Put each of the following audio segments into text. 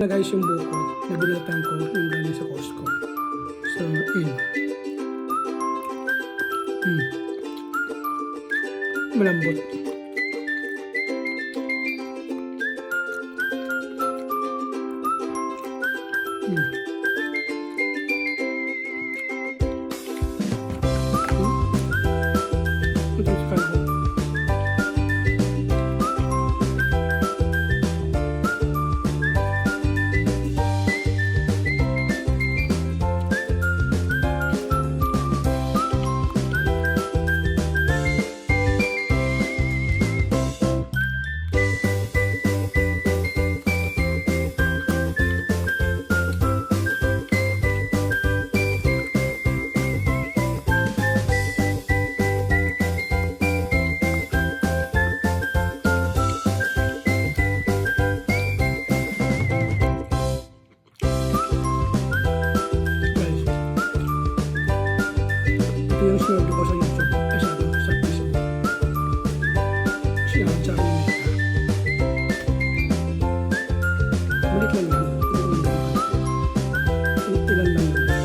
Na guys yung buko na binatan ko yung galing sa Costco. So, yun. Malambot. Ito sa kalbo. Ito yung sinurdo ko sa YouTube. Sa Facebook. Siya ang tsaka yung meta. Malit lang yan. Ilan lang naman.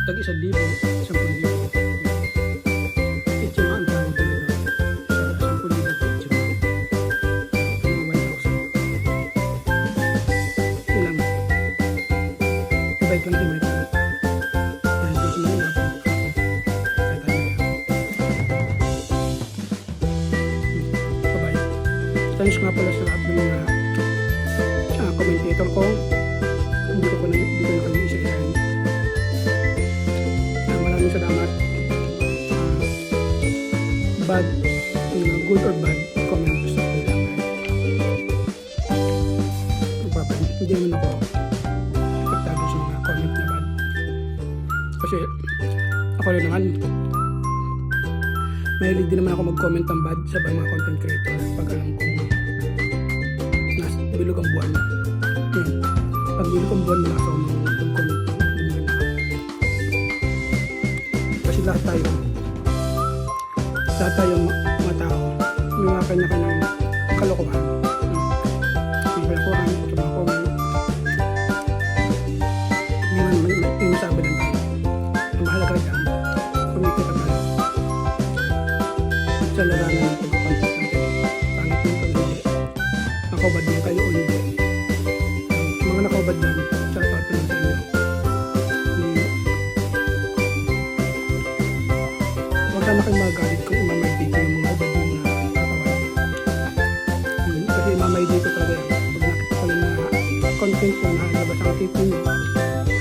Tag 1,000, 10,000. Itima ang tawag dito. Sa 10,000 po itima. Yung 1,000. Ilan. Ibay ko lang yung meta. Thanks nga pala sa lahat ng mga commentator ko. Hindi ko na kami isa-isahin. Maraming salamat. Bad, good or bad comments sa akin lang. Hindi naman ako pagtago sa mga comment na bad. Kasi ako rin naman, mahilig din naman ako mag-comment ng bad sa mga content creator pag alam kong bilog ang buwan. Pag bilog ang buwan, malakas ako mag-comment ng ganda. Kasi lahat tayong mga tao, may mga kanya-kanyang kalokohan. May kalokohan, may masabi lang tayo. Ang mahalaga dyan, kumikita tayo. Sa larangan ng pag-contact natin. Pangit yung pag-hindi. Nakobad niya kayo o hindi. Mga nakobad lang, sa parte lang sa inyo. Huwag ka na kayo magalit kung imamay dito yung mga obad yung tatawan. Kasi imamay dito talaga yan. Pag nakita ko yung mga content na nakalabas ang tito nyo,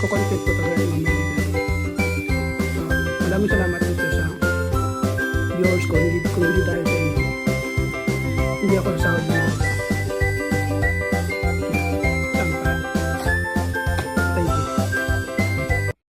kukontent ko talaga yung imamay dito. So, maraming salamat dito sa viewers ko, hindi dahil sa inyo. Hindi ako nasahod mo.